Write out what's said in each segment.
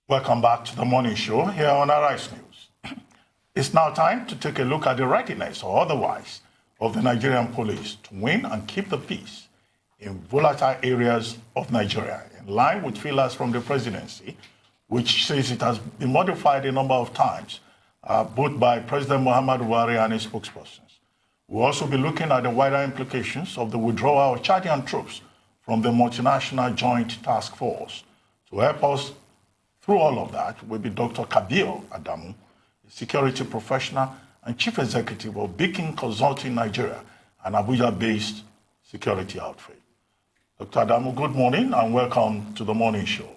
Welcome back to the morning show here on Arise News. It's now time to take a look at the readiness or otherwise of the Nigerian police to win and keep the peace in volatile areas of Nigeria, in line with feelers from the presidency, which says it has been modified a number of times, both by President Muhammadu Buhari and his spokespersons. We'll also be looking at the wider implications of the withdrawal of Chadian troops from the Multinational Joint Task Force. To help us through all of that will be Dr. Kabiru Adamu, a security professional and chief executive of Beacon Consulting Nigeria, an Abuja-based security outfit. Dr. Adamu, good morning and welcome to the morning show.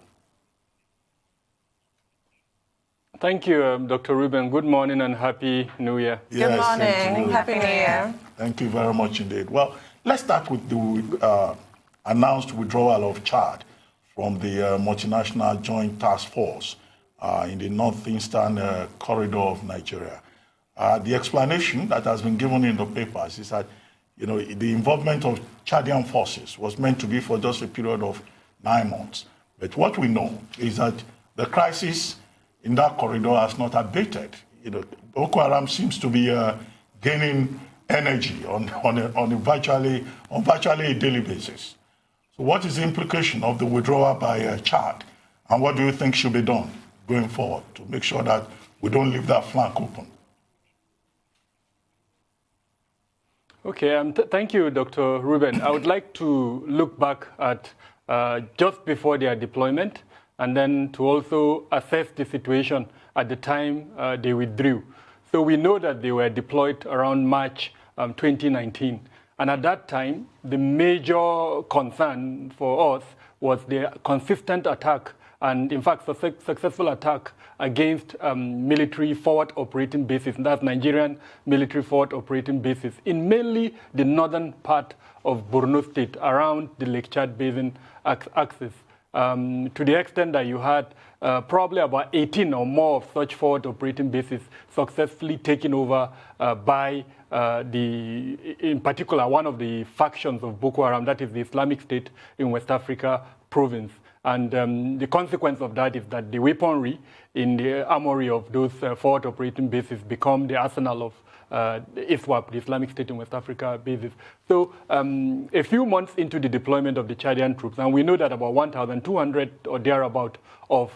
Thank you, Dr. Ruben. Good morning and Happy New Year. Good morning. Happy New Year. Thank you very much indeed. Well, let's start with the announced withdrawal of Chad from the Multinational Joint Task Force in the northeastern corridor of Nigeria. The explanation that has been given in the papers is that, the involvement of Chadian forces was meant to be for just a period of 9 months. But what we know is that the crisis in that corridor has not abated. Boko Haram seems to be gaining energy on virtually a daily basis. So what is the implication of the withdrawal by Chad, and what do you think should be done going forward to make sure that we don't leave that flank open? Okay, thank you, Dr. Ruben. I would like to look back at just before their deployment, and then to also assess the situation at the time they withdrew. So we know that they were deployed around March 2019. And at that time, the major concern for us was the consistent attack, and in fact, successful attack against military forward operating bases, and that's Nigerian military forward operating bases, in mainly the northern part of Borno State, around the Lake Chad Basin axis. To the extent that you had probably about 18 or more of such forward operating bases successfully taken over by in particular, one of the factions of Boko Haram, that is the Islamic State in West Africa province. And the consequence of that is that the weaponry in the armory of those forward operating bases become the arsenal of ISWAP, the Islamic State in West Africa basis. So a few months into the deployment of the Chadian troops, and we know that about 1,200 or thereabout of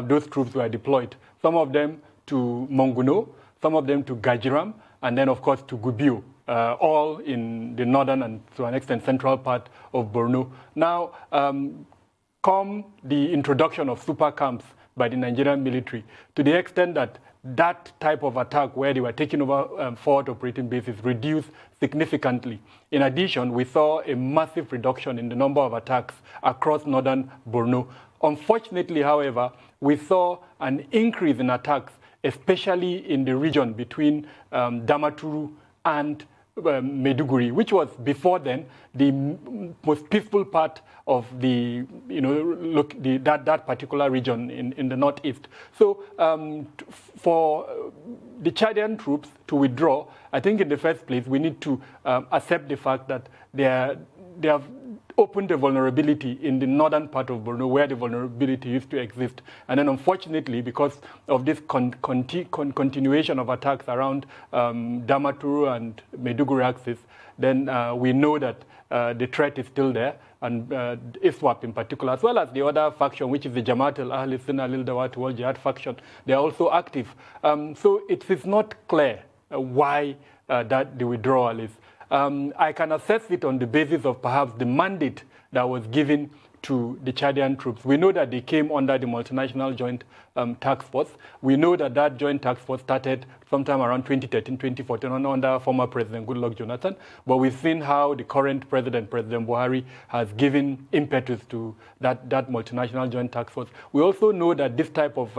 those troops were deployed, some of them to Monguno, some of them to Gajiram, and then, of course, to Gubbio, all in the northern and, to an extent, central part of Borno. Now, come the introduction of super camps by the Nigerian military, to the extent that that type of attack where they were taking over forward operating bases reduced significantly. In addition, we saw a massive reduction in the number of attacks across northern Borno. Unfortunately, however, we saw an increase in attacks, especially in the region between Damaturu and Maiduguri, which was before then the most peaceful part of the, that particular region in the northeast. So for the Chadian troops to withdraw, I think in the first place we need to accept the fact that they have opened a vulnerability in the northern part of Borno where the vulnerability used to exist. And then unfortunately, because of this continuation of attacks around Damaturu and Maiduguri axis, then we know that the threat is still there, and ISWAP in particular, as well as the other faction, which is the Jamaat al-Ahl Sunnah al-Dawat wal Jihad faction, they are also active. So it is not clear why that the withdrawal is. I can assess it on the basis of perhaps the mandate that was given to the Chadian troops. We know that they came under the Multinational Joint Task Force. We know that that Joint Task Force started sometime around 2013, 2014 under former President Goodluck Jonathan. But we've seen how the current president, President Buhari, has given impetus to that Multinational Joint Task Force. We also know that this type of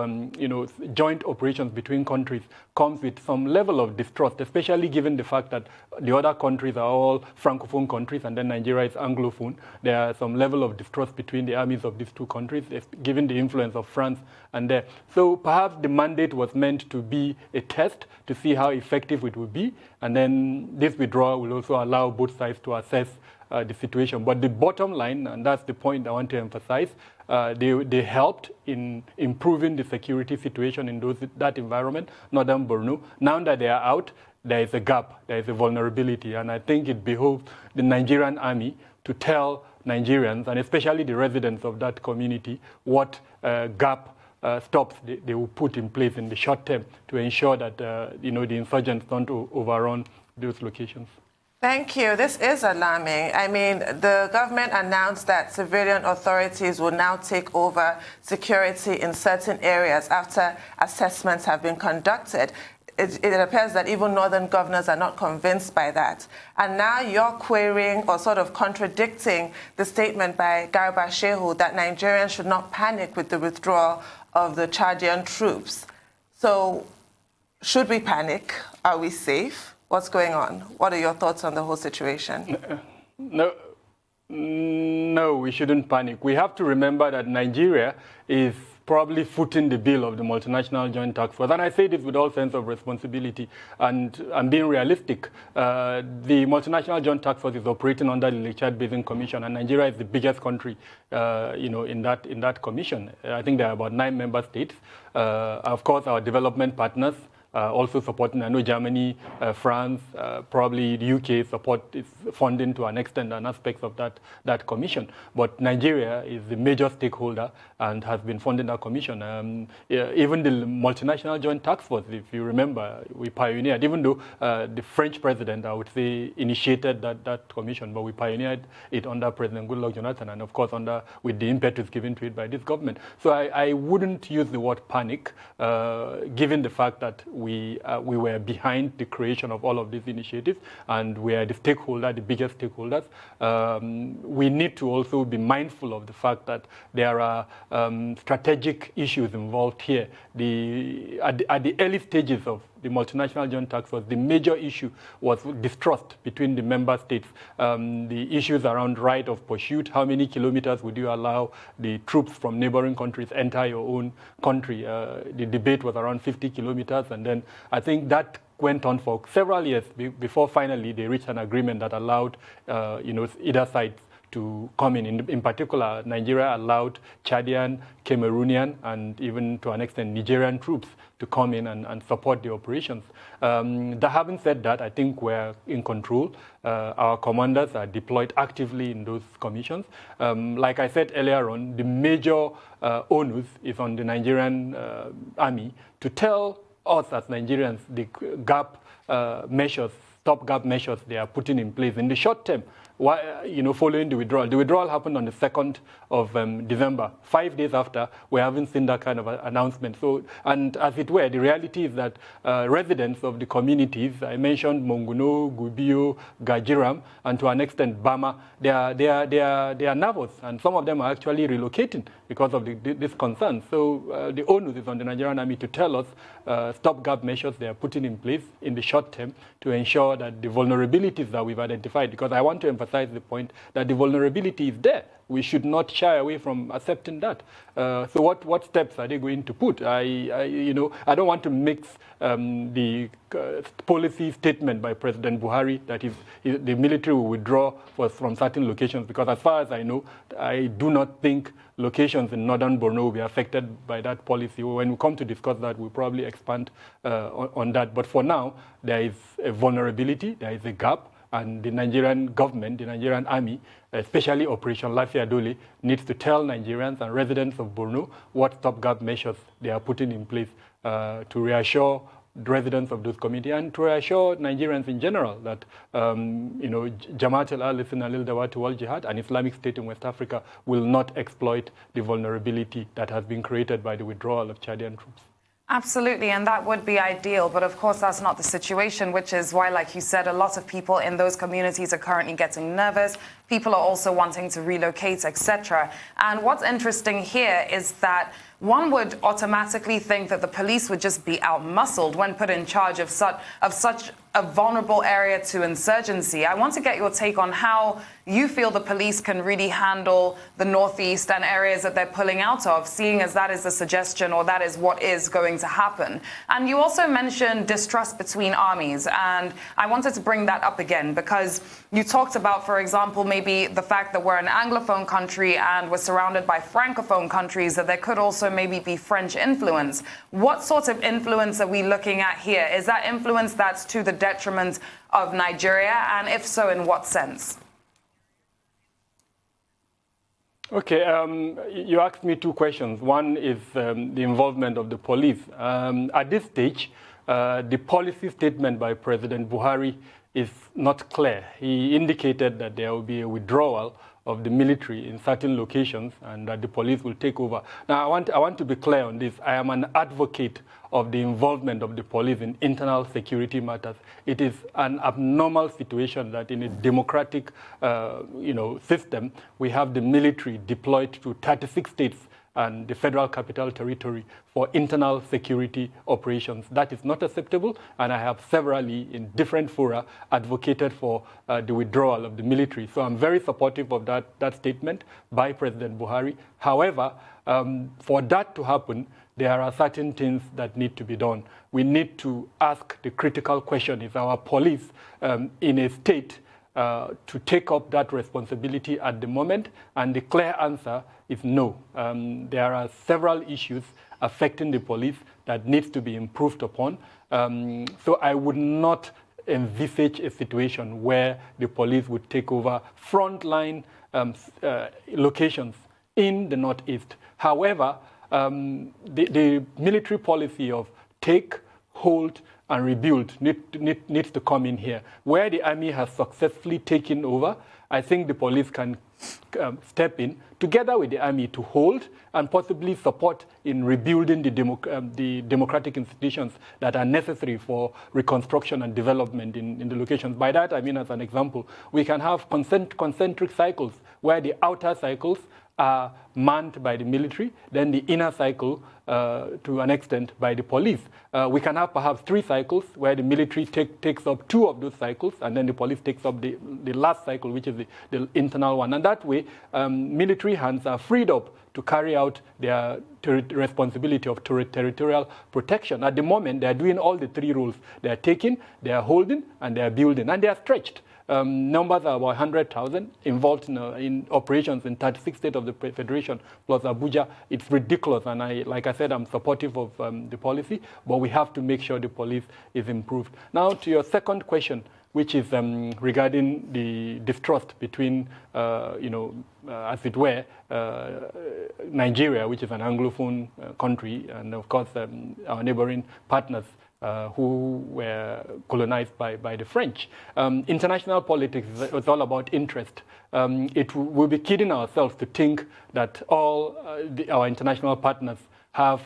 joint operations between countries comes with some level of distrust, especially given the fact that the other countries are all Francophone countries and then Nigeria is Anglophone. There are some level of distrust between the armies of these two countries, given the influence of France and there. So perhaps the mandate was meant to be a test to see how effective it would be, and then this withdrawal will also allow both sides to assess the situation. But the bottom line, and that's the point I want to emphasize, they helped in improving the security situation in that environment, northern Borno. Now that they are out, there is a gap, there is a vulnerability, and I think it behoves the Nigerian army to tell Nigerians, and especially the residents of that community, what gap stops they will put in place in the short term to ensure that the insurgents don't overrun those locations. Thank you. This is alarming. I mean, the government announced that civilian authorities will now take over security in certain areas after assessments have been conducted. It appears that even northern governors are not convinced by that. And now you're querying or sort of contradicting the statement by Garba Shehu that Nigerians should not panic with the withdrawal of the Chadian troops. So should we panic? Are we safe? What's going on? What are your thoughts on the whole situation? No, we shouldn't panic. We have to remember that Nigeria is probably footing the bill of the Multinational Joint Task Force. And I say this with all sense of responsibility and being realistic. The Multinational Joint Task Force is operating under the Lake Chad Basin Commission, and Nigeria is the biggest country, in that commission. I think there are about 9 member states. Of course, our development partners also supporting. I know Germany, France, probably the UK is funding to an extent and aspects of that commission. But Nigeria is the major stakeholder and has been funding that commission. Even the Multinational Joint Task Force, if you remember, we pioneered, even though the French president, I would say, initiated that commission, but we pioneered it under President Goodluck Jonathan, and of course with the impetus given to it by this government. So I wouldn't use the word panic, given the fact that we were behind the creation of all of these initiatives, and we are the biggest stakeholders. We need to also be mindful of the fact that there are strategic issues involved here. At the early stages of the Multinational Joint Task Force, the major issue was distrust between the member states. The issues around right of pursuit, how many kilometers would you allow the troops from neighboring countries enter your own country? The debate was around 50 kilometers, and then I think that went on for several years before finally they reached an agreement that allowed either side to come in. In particular, Nigeria allowed Chadian, Cameroonian, and even to an extent Nigerian troops to come in and support the operations. Having said that, I think we're in control. Our commanders are deployed actively in those commissions. Like I said earlier on, the major onus is on the Nigerian army to tell us as Nigerians the stopgap measures they are putting in place in the short term. Following the withdrawal. The withdrawal happened on the 2nd of December. 5 days after, we haven't seen that kind of announcement. So, and as it were, the reality is that residents of the communities, I mentioned Monguno, Gubio, Gajiram, and to an extent Bama, they are nervous, and some of them are actually relocating because of this concern. So the onus is on the Nigerian army to tell us stopgap measures they are putting in place in the short term to ensure that the vulnerabilities that we've identified, because I want to emphasize the point that the vulnerability is there. We should not shy away from accepting that. So what steps are they going to put? I don't want to mix the policy statement by President Buhari that the military will withdraw from certain locations, because as far as I know, I do not think locations in northern Borno will be affected by that policy. When we come to discuss that, we'll probably expand on that. But for now, there is a vulnerability, there is a gap, and the Nigerian government, the Nigerian army, especially Operation Lafia Dole, needs to tell Nigerians and residents of Borno what stopgap measures they are putting in place to reassure the residents of those communities and to reassure Nigerians in general that, Jamaat al-Islam al-Dawat wal-Jihad and Islamic State in West Africa will not exploit the vulnerability that has been created by the withdrawal of Chadian troops. Absolutely, and that would be ideal, but of course that's not the situation, which is why, like you said, a lot of people in those communities are currently getting nervous. People are also wanting to relocate, etc. And what's interesting here is that one would automatically think that the police would just be outmuscled when put in charge of such a vulnerable area to insurgency. I want to get your take on how you feel the police can really handle the Northeast and areas that they're pulling out of, seeing as that is a suggestion or that is what is going to happen. And you also mentioned distrust between armies, and I wanted to bring that up again because you talked about, for example, maybe the fact that we're an Anglophone country and we're surrounded by Francophone countries, that there could also maybe be French influence. What sort of influence are we looking at here? Is that influence that's to the detriment of Nigeria, and if so, in what sense? Okay, you asked me two questions. One is the involvement of the police. At this stage, the policy statement by President Buhari is not clear. He indicated that there will be a withdrawal of the military in certain locations and that the police will take over. Now, I want to be clear on this. I am an advocate of the involvement of the police in internal security matters. It is an abnormal situation that in a democratic system, we have the military deployed to 36 states and the Federal Capital Territory for internal security operations. That is not acceptable, and I have severally, in different fora, advocated for the withdrawal of the military. So I'm very supportive of that statement by President Buhari. However, for that to happen, there are certain things that need to be done. We need to ask the critical question, is our police in a state to take up that responsibility at the moment? And the clear answer is no. There are several issues affecting the police that needs to be improved upon. So I would not envisage a situation where the police would take over frontline locations in the Northeast. However, the military policy of take, hold, and rebuild needs to come in here. Where the army has successfully taken over, I think the police can step in together with the army to hold and possibly support in rebuilding the democratic institutions that are necessary for reconstruction and development in the locations. By that, I mean, as an example, we can have concentric cycles where the outer cycles are manned by the military, then the inner cycle, to an extent, by the police. We can have perhaps 3 cycles where the military takes up 2 of those cycles, and then the police takes up the last cycle, which is the internal one. And that way, military hands are freed up to carry out their responsibility of territorial protection. At the moment, they are doing all the 3 roles. They are taking, they are holding, and they are building, and they are stretched. Numbers are about 100,000 involved in operations in 36 states of the Federation, plus Abuja. It's ridiculous, and like I said, I'm supportive of the policy, but we have to make sure the police is improved. Now, to your second question, which is regarding the distrust between, as it were, Nigeria, which is an Anglophone country, and of course our neighboring partners, who were colonized by the French. International politics is all about interest. We'll be kidding ourselves to think that all our international partners have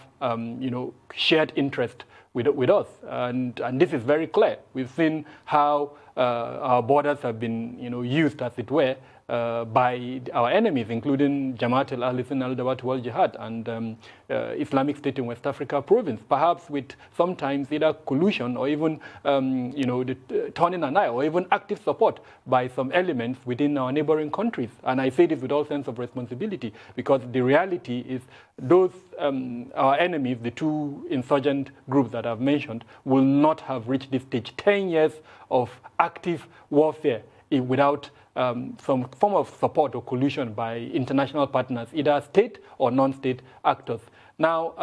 shared interest with us, and this is very clear. We've seen how our borders have been used, as it were, by our enemies, including Jamaat al-Ahlissin al-Dawat wal-Jihad and Islamic State in West Africa province, perhaps with sometimes either collusion or even the turning an eye or even active support by some elements within our neighboring countries. And I say this with all sense of responsibility, because the reality is those our enemies, the 2 insurgent groups that I've mentioned, will not have reached this stage. 10 years of active warfare without some form of support or collusion by international partners, either state or non-state actors. Now,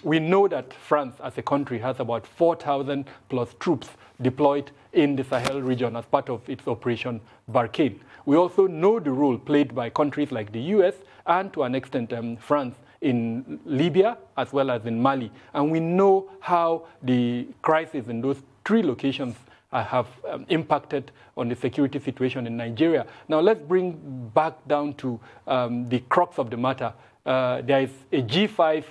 we know that France as a country has about 4,000 plus troops deployed in the Sahel region as part of its Operation Barkhane. We also know the role played by countries like the US and, to an extent, France in Libya as well as in Mali. And we know how the crisis in those 3 locations have impacted on the security situation in Nigeria. Now let's bring back down to the crux of the matter. There is a G5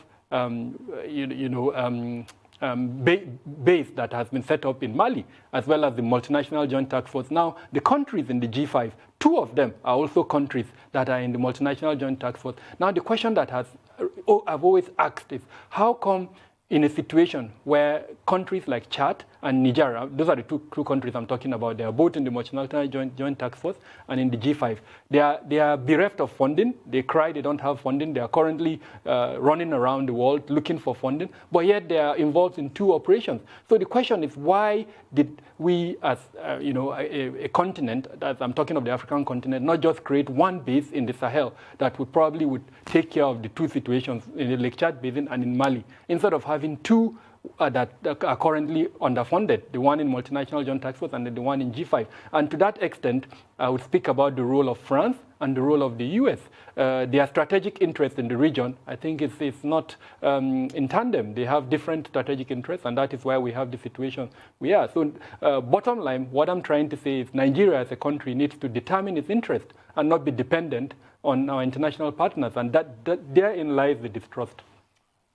base that has been set up in Mali, as well as the Multinational Joint Task Force. Now, the countries in the G5, 2 of them are also countries that are in the Multinational Joint Task Force. Now, the question that I've always asked is, how come in a situation where countries like Chad and Nigeria, those are the two countries I'm talking about, they are both in the Multinational Joint Task Force and in the G5. They are bereft of funding. They cry they don't have funding. They are currently running around the world looking for funding, but yet they are involved in 2 operations. So the question is, why did we, as a continent, as I'm talking of the African continent, not just create one base in the Sahel that would take care of the 2 situations in the Lake Chad Basin and in Mali, instead of having 2 that are currently underfunded, the one in Multinational Joint Task Force and the one in G5. And to that extent, I would speak about the role of France and the role of the US. Their strategic interest in the region, I think it's not in tandem. They have different strategic interests, and that is why we have the situation we are. So bottom line, what I'm trying to say is Nigeria as a country needs to determine its interest and not be dependent on our international partners, and that therein lies the distrust.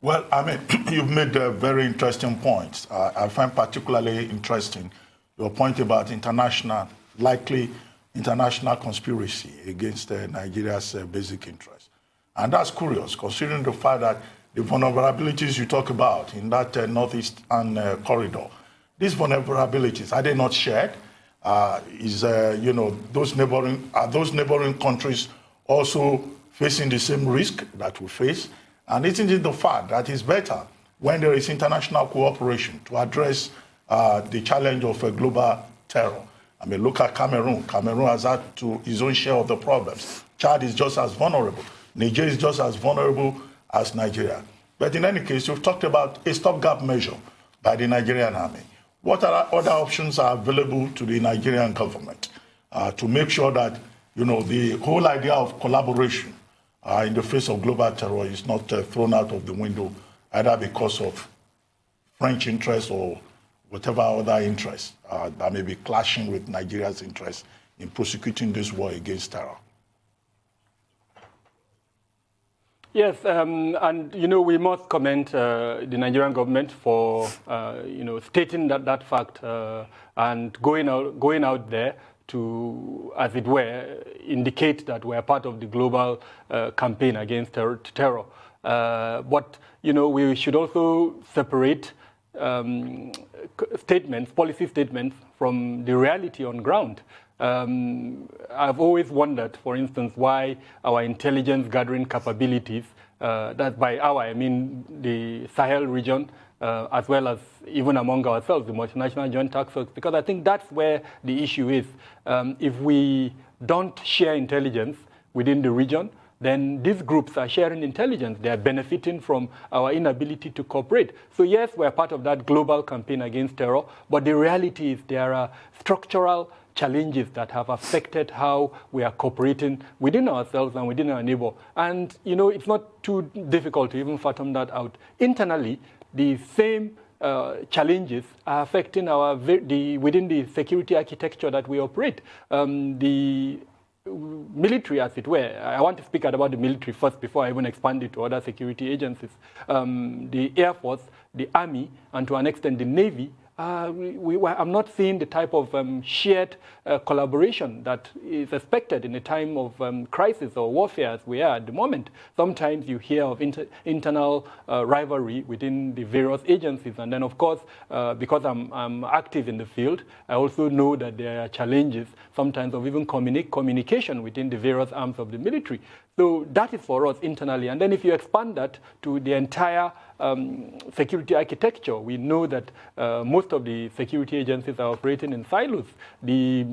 Well, I mean, you've made very interesting points. I find particularly interesting your point about likely international conspiracy against Nigeria's basic interests. And that's curious, considering the fact that the vulnerabilities you talk about in that northeastern corridor, these vulnerabilities, are they not shared? Those neighboring countries also facing the same risk that we face? And isn't it the fact that it's better when there is international cooperation to address the challenge of global terror? I mean, look at Cameroon. Cameroon has had his own share of the problems. Chad is just as vulnerable. Niger is just as vulnerable as Nigeria. But in any case, you've talked about a stopgap measure by the Nigerian army. What other options are available to the Nigerian government to make sure that, the whole idea of collaboration in the face of global terror is not thrown out of the window, either because of French interests or whatever other interests that may be clashing with Nigeria's interests in prosecuting this war against terror? Yes, and we must commend the Nigerian government for stating that fact and going out there to, as it were, indicate that we are part of the global campaign against terror. But we should also separate policy statements from the reality on ground. I've always wondered, for instance, why our intelligence gathering capabilities, that by our, I mean the Sahel region, as well as even among ourselves, the Multinational Joint Task Force, because I think that's where the issue is. If we don't share intelligence within the region, then these groups are sharing intelligence. They are benefiting from our inability to cooperate. So yes, we're part of that global campaign against terror, but the reality is there are structural challenges that have affected how we are cooperating within ourselves and within our neighbor. And, it's not too difficult to even fathom that out. Internally, the same challenges are affecting within the security architecture that we operate. The military, as it were. I want to speak about the military first before I even expand it to other security agencies. The Air Force, the Army, and to an extent the Navy, I'm not seeing the type of shared collaboration that is expected in a time of crisis or warfare as we are at the moment. Sometimes you hear of internal rivalry within the various agencies. And then, of course, because I'm active in the field, I also know that there are challenges sometimes of even communication within the various arms of the military. So that is for us internally. And then if you expand that to the entire security architecture, we know that most of the security agencies are operating in silos. The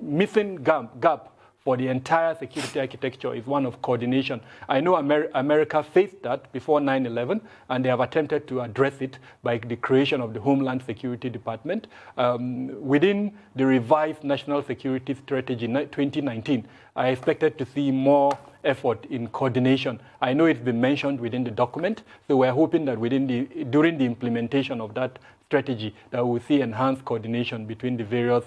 missing gap for the entire security architecture is one of coordination. I know America faced that before 9/11, and they have attempted to address it by the creation of the Homeland Security Department. Within the revised National Security Strategy 2019, I expected to see more effort in coordination. I know it's been mentioned within the document, so we're hoping that during the implementation of that strategy that we'll see enhanced coordination between the various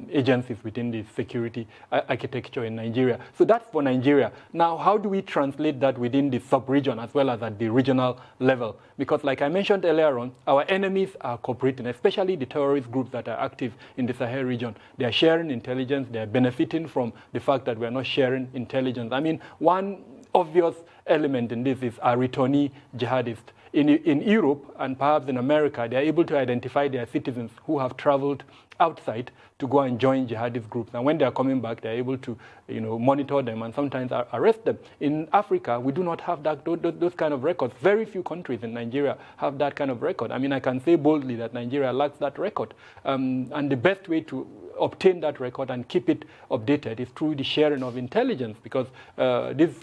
agencies within the security architecture in Nigeria. So that's for Nigeria. Now, how do we translate that within the sub-region as well as at the regional level? Because like I mentioned earlier on, our enemies are cooperating, especially the terrorist groups that are active in the Sahel region. They are sharing intelligence. They are benefiting from the fact that we are not sharing intelligence. I mean, one obvious element in this is our returnee jihadists. in Europe and perhaps in America, they're able to identify their citizens who have traveled outside to go and join jihadist groups. And when they're coming back, they're able to, monitor them and sometimes arrest them. In Africa, we do not have those kind of records. Very few countries in Nigeria have that kind of record. I mean, I can say boldly that Nigeria lacks that record. And the best way to obtain that record and keep it updated is through the sharing of intelligence, because these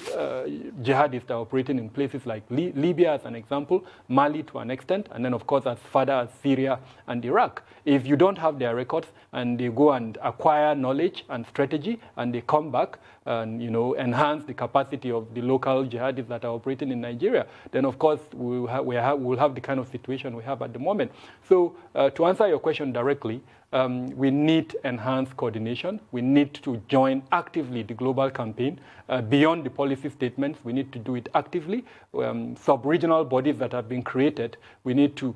jihadists are operating in places like Libya as an example, Mali to an extent, and then of course as far as Syria and Iraq. If you don't have their records and they go and acquire knowledge and strategy and they come back and enhance the capacity of the local jihadists that are operating in Nigeria, then of course we'll have the kind of situation we have at the moment. So to answer your question directly, we need enhanced coordination. We need to join actively the global campaign. Beyond the policy statements, we need to do it actively. Sub-regional bodies that have been created, we need to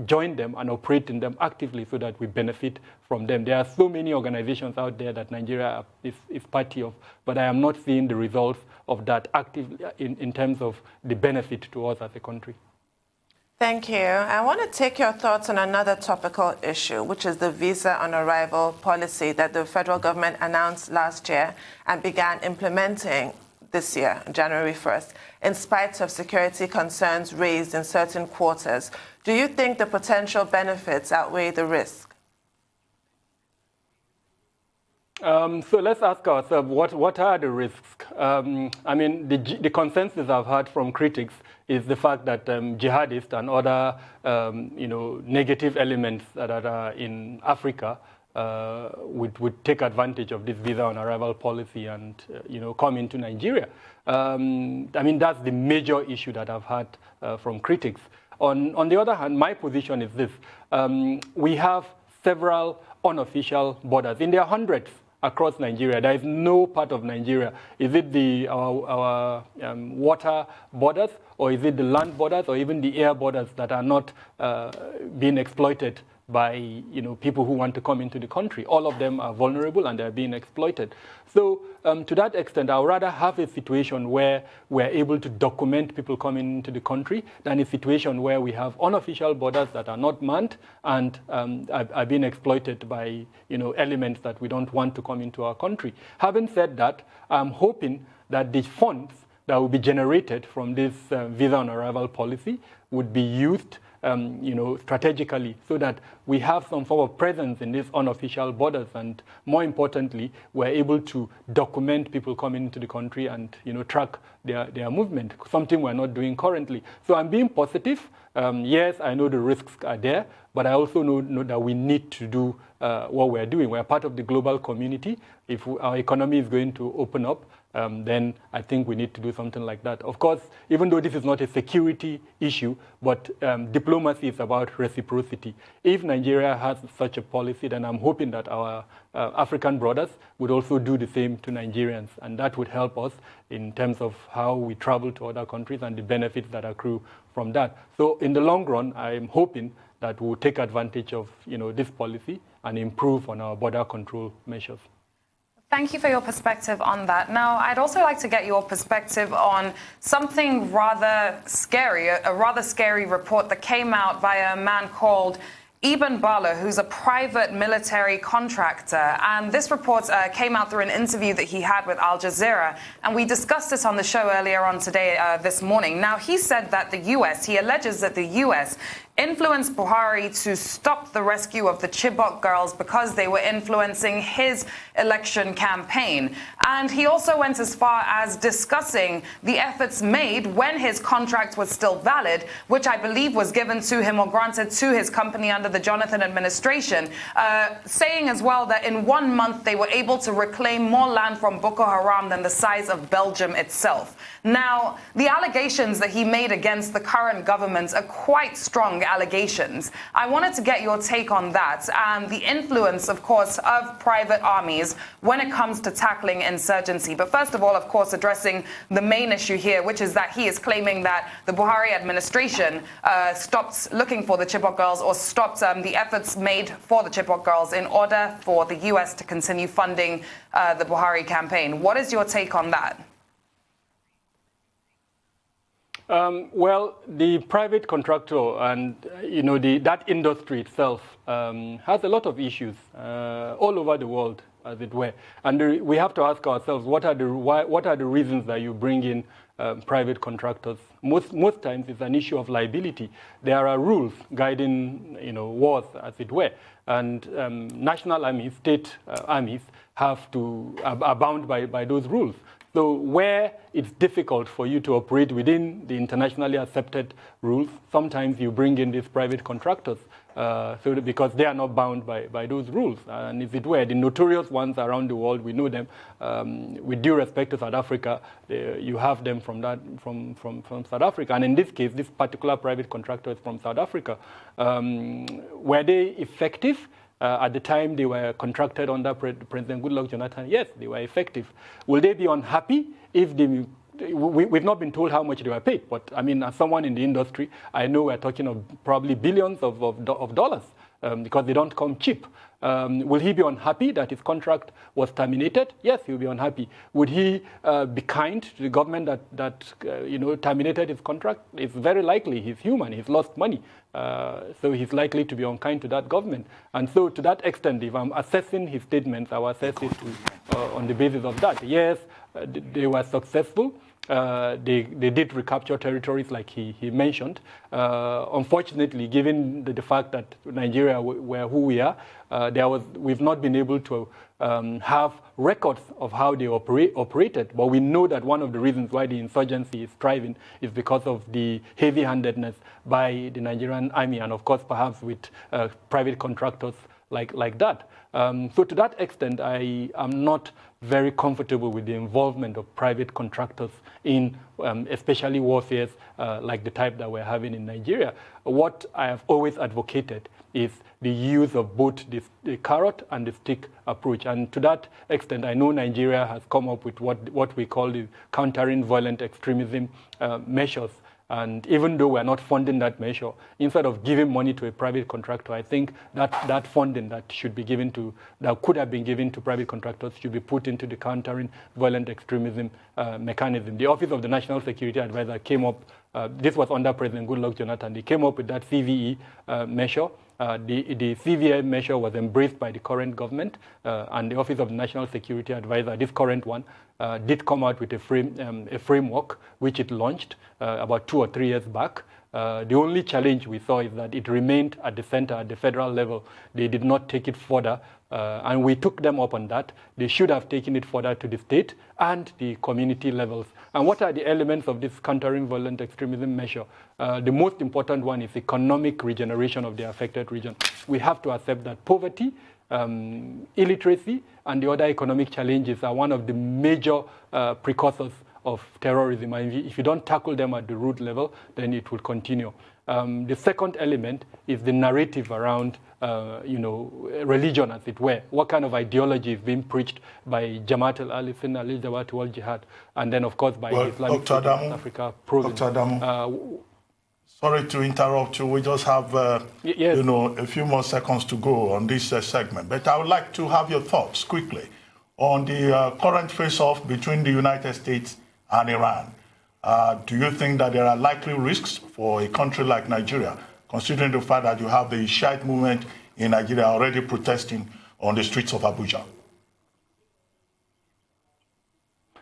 join them and operate in them actively so that we benefit from them. There are so many organizations out there that Nigeria is party of, but I am not seeing the results of that actively in terms of the benefit to us as a country. Thank you. I want to take your thoughts on another topical issue, which is the visa on arrival policy that the federal government announced last year and began implementing this year, January 1st, in spite of security concerns raised in certain quarters. Do you think the potential benefits outweigh the risk? So let's ask ourselves, what are the risks? I mean, the consensus I've heard from critics is the fact that jihadists and other, negative elements that are in Africa would take advantage of this visa on arrival policy and, come into Nigeria. I mean, that's the major issue that I've heard from critics. On the other hand, my position is this. We have several unofficial borders. In their hundreds across Nigeria. There is no part of Nigeria. Is it our water borders, or is it the land borders, or even the air borders that are not being exploited by people who want to come into the country? All of them are vulnerable and they're being exploited. So to that extent, I would rather have a situation where we're able to document people coming into the country than a situation where we have unofficial borders that are not manned and are being exploited by elements that we don't want to come into our country. Having said that, I'm hoping that the funds that will be generated from this visa on arrival policy would be used strategically, so that we have some form of presence in these unofficial borders, and more importantly, we're able to document people coming into the country and track their movement, something we're not doing currently. So I'm being positive. Yes, I know the risks are there, but I also know that we need to do what we're doing. We're part of the global community. If our economy is going to open up, then I think we need to do something like that. Of course, even though this is not a security issue, but diplomacy is about reciprocity. If Nigeria has such a policy, then I'm hoping that our African brothers would also do the same to Nigerians, and that would help us in terms of how we travel to other countries and the benefits that accrue from that. So in the long run, I'm hoping that we'll take advantage of this policy and improve on our border control measures. Thank you for your perspective on that. Now, I'd also like to get your perspective on something rather scary, a rather scary report that came out by a man called Ibn Bala, who's a private military contractor. And this report came out through an interview that he had with Al Jazeera. And we discussed this on the show earlier on today, this morning. Now, he said that he alleges that the U.S. influenced Buhari to stop the rescue of the Chibok girls because they were influencing his election campaign. And he also went as far as discussing the efforts made when his contract was still valid, which I believe was given to him or granted to his company under the Jonathan administration, saying as well that in 1 month they were able to reclaim more land from Boko Haram than the size of Belgium itself. Now, the allegations that he made against the current government are quite strong allegations. I wanted to get your take on that and the influence, of course, of private armies when it comes to tackling insurgency. But first of all, of course, addressing the main issue here, which is that he is claiming that the Buhari administration stopped looking for the Chibok girls, or stopped the efforts made for the Chibok girls in order for the U.S. to continue funding the Buhari campaign. What is your take on that? Well, the private contractor and that industry itself has a lot of issues all over the world, as it were. And we have to ask ourselves, what are the reasons that you bring in private contractors? Most times it's an issue of liability. There are rules guiding wars, as it were, and national armies, state armies are bound by those rules. So where it's difficult for you to operate within the internationally accepted rules, sometimes you bring in these private contractors because they are not bound by those rules. And if it were, the notorious ones around the world, we know them. With due respect to South Africa, you have them from South Africa. And in this case, this particular private contractor is from South Africa. Were they effective? At the time they were contracted under President Goodluck Jonathan, yes, they were effective. Will they be unhappy if we've not been told how much they were paid, but I mean, as someone in the industry, I know we're talking of probably billions of dollars because they don't come cheap. Will he be unhappy that his contract was terminated? Yes, he'll be unhappy. Would he be kind to the government that terminated his contract? It's very likely. He's human. He's lost money. So he's likely to be unkind to that government. And so to that extent, if I'm assessing his statements, I will assess it on the basis of that. Yes, they were successful. They did recapture territories like he mentioned. Unfortunately, given the fact that Nigeria were who we are, we've not been able to have records of how they operated. But we know that one of the reasons why the insurgency is thriving is because of the heavy-handedness by the Nigerian army, and of course, perhaps with private contractors like that. So to that extent, I am not very comfortable with the involvement of private contractors in especially warfare like the type that we're having in Nigeria. What I have always advocated is the use of both the carrot and the stick approach. And to that extent, I know Nigeria has come up with what we call the countering violent extremism measures. And even though we're not funding that measure, instead of giving money to a private contractor, I think that funding that could have been given to private contractors should be put into the countering violent extremism mechanism. The Office of the National Security Advisor came up, this was under President Goodluck Jonathan, they came up with that CVE measure. The CVE measure was embraced by the current government, and the Office of the National Security Advisor, this current one, did come out with a framework which it launched about 2 or 3 years back. The only challenge we saw is that it remained at the center, at the federal level. They did not take it further, and we took them up on that. They should have taken it further to the state and the community levels. And what are the elements of this countering violent extremism measure? The most important one is economic regeneration of the affected region. We have to accept that poverty, illiteracy, and the other economic challenges are one of the major precursors of terrorism. And if you don't tackle them at the root level, then it will continue. The second element is the narrative around, religion, as it were. What kind of ideology is being preached by Jamaat al-Islam, al-Jawat wal-Jihad, and then, of course, by the Islamic State of Africa province. Dr. Adamu, sorry to interrupt you. We just have, yes. A few more seconds to go on this segment. But I would like to have your thoughts quickly on the current face-off between the United States and Iran. Do you think that there are likely risks for a country like Nigeria, considering the fact that you have the Shiite movement in Nigeria already protesting on the streets of Abuja?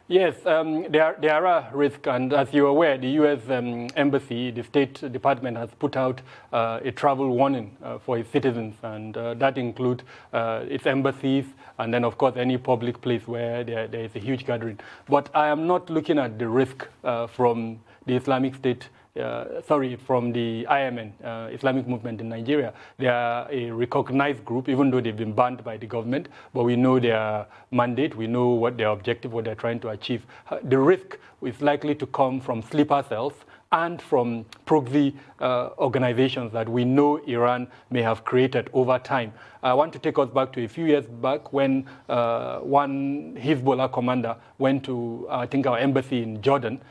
Yes, there are risks, and as you're aware, the U.S. Embassy, the State Department, has put out a travel warning for its citizens, and that includes its embassies, and then, of course, any public place where there is a huge gathering. But I am not looking at the risk from the Islamic State, from the IMN, Islamic movement in Nigeria. They are a recognized group, even though they've been banned by the government, but we know their mandate, we know what their objective, what they're trying to achieve. The risk is likely to come from sleeper cells and from proxy organizations that we know Iran may have created over time. I want to take us back to a few years back when one Hezbollah commander went to, I think, our embassy in Jordan,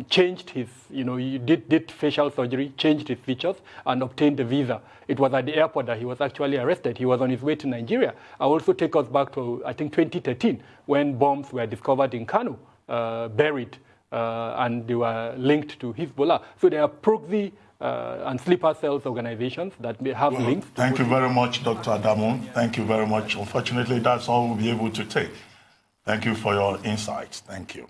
changed his, he did facial surgery, changed his features, and obtained a visa. It was at the airport that he was actually arrested. He was on his way to Nigeria. I also take us back to, I think, 2013, when bombs were discovered in Kano, buried. and they were linked to Hezbollah. So there are proxy and sleeper cells organizations that may have links. Thank you very much, Dr. Adamu. Thank you very much. Unfortunately, that's all we'll be able to take. Thank you for your insights. Thank you.